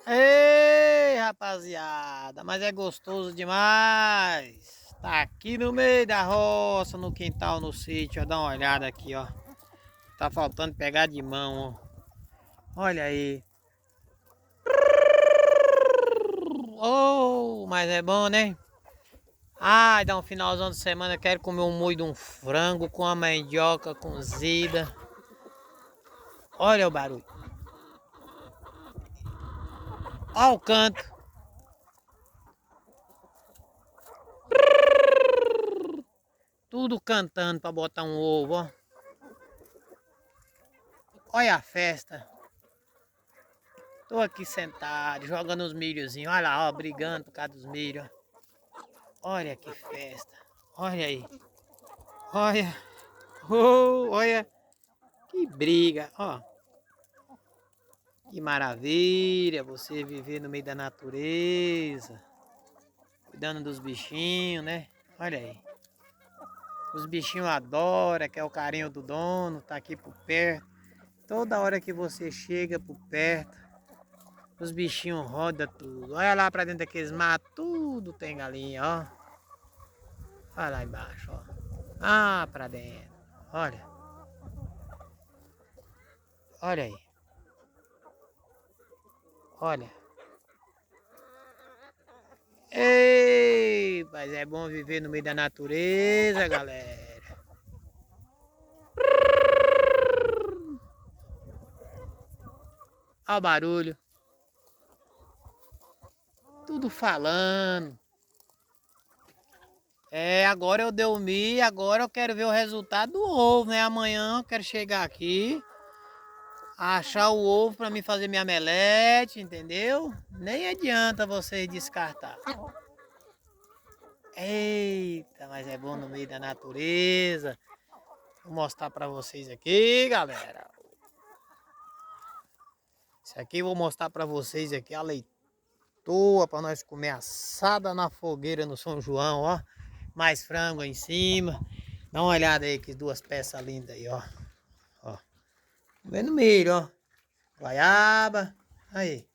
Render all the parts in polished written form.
Ei, rapaziada, mas é gostoso demais. Tá aqui no meio da roça, no quintal, no sítio, ó, dá uma olhada aqui, ó. Tá faltando pegar de mão, ó. Olha aí. Oh, mas é bom, né? Ai, dá um finalzão de semana, eu quero comer um moído de um frango com a mandioca cozida. Olha o barulho. Olha o canto. Tudo cantando pra botar um ovo, ó. Olha a festa. Tô aqui sentado, jogando os milhozinhos. Olha lá, ó, brigando por causa dos milhos. Olha que festa. Olha aí. Olha. Olha. Que briga, ó. Que maravilha você viver no meio da natureza. Cuidando dos bichinhos, né? Olha aí. Os bichinhos adoram, que é o carinho do dono, tá aqui por perto. Toda hora que você chega por perto, os bichinhos rodam tudo. Olha lá pra dentro daqueles matos, tudo tem galinha, ó. Olha lá embaixo, ó. Ah, pra dentro. Olha. Olha aí. Olha. Ei, mas é bom viver no meio da natureza, galera. Olha o barulho. Tudo falando. É, agora eu dormi, agora eu quero ver o resultado do ovo, né? Amanhã eu quero chegar aqui, achar o ovo para mim fazer minha melete, entendeu? Nem adianta vocês descartar. Eita, mas é bom no meio da natureza. Vou mostrar para vocês aqui, galera. Isso aqui eu vou mostrar para vocês aqui a leitoa para nós comer assada na fogueira no São João, ó. Mais frango aí em cima. Dá uma olhada aí que duas peças lindas aí, ó. Ó. Vendo milho, ó. Goiaba. Aí.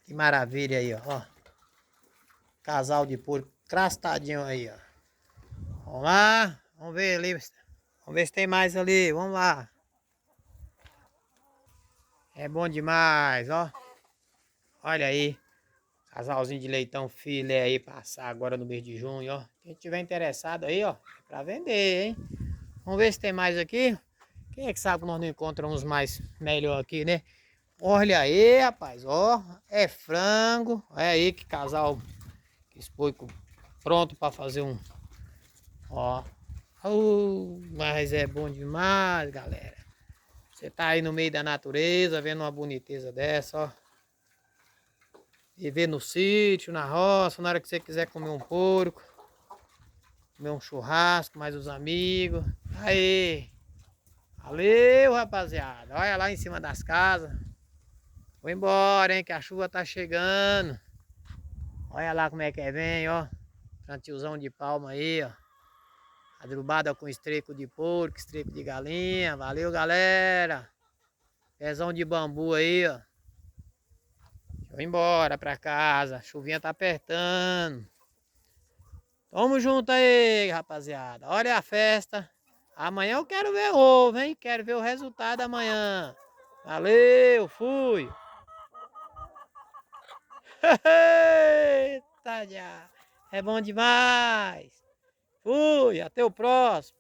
Que maravilha aí, ó. Casal de porco crastadinho aí, ó. Vamos lá. Vamos ver ali. Vamos ver se tem mais ali. Vamos lá. É bom demais, ó. Olha aí. Casalzinho de leitão filé aí, passar agora no mês de junho, ó. Quem tiver interessado aí, ó, é pra vender, hein? Vamos ver se tem mais aqui. Quem é que sabe que nós não encontramos mais melhor aqui, né? Olha aí, rapaz, ó. É frango. Olha aí que casal. Que espoico pronto pra fazer um. Ó. Mas é bom demais, galera. Você tá aí no meio da natureza, vendo uma boniteza dessa, ó. Viver no sítio, na roça, na hora que você quiser comer um porco, comer um churrasco, mais os amigos. Aí, valeu, rapaziada. Olha lá em cima das casas. Vou embora, hein, que a chuva tá chegando. Olha lá como é que vem, ó. Plantiozão de palma aí, ó. Adrubada com estreco de porco, estreco de galinha. Valeu, galera. Pezão de bambu aí, ó. Deixa eu ir embora pra casa. A chuvinha tá apertando. Tamo junto aí, rapaziada. Olha a festa. Amanhã eu quero ver ovo, hein? Quero ver o resultado amanhã. Valeu, fui. Eita, já. É bom demais. Fui, até o próximo.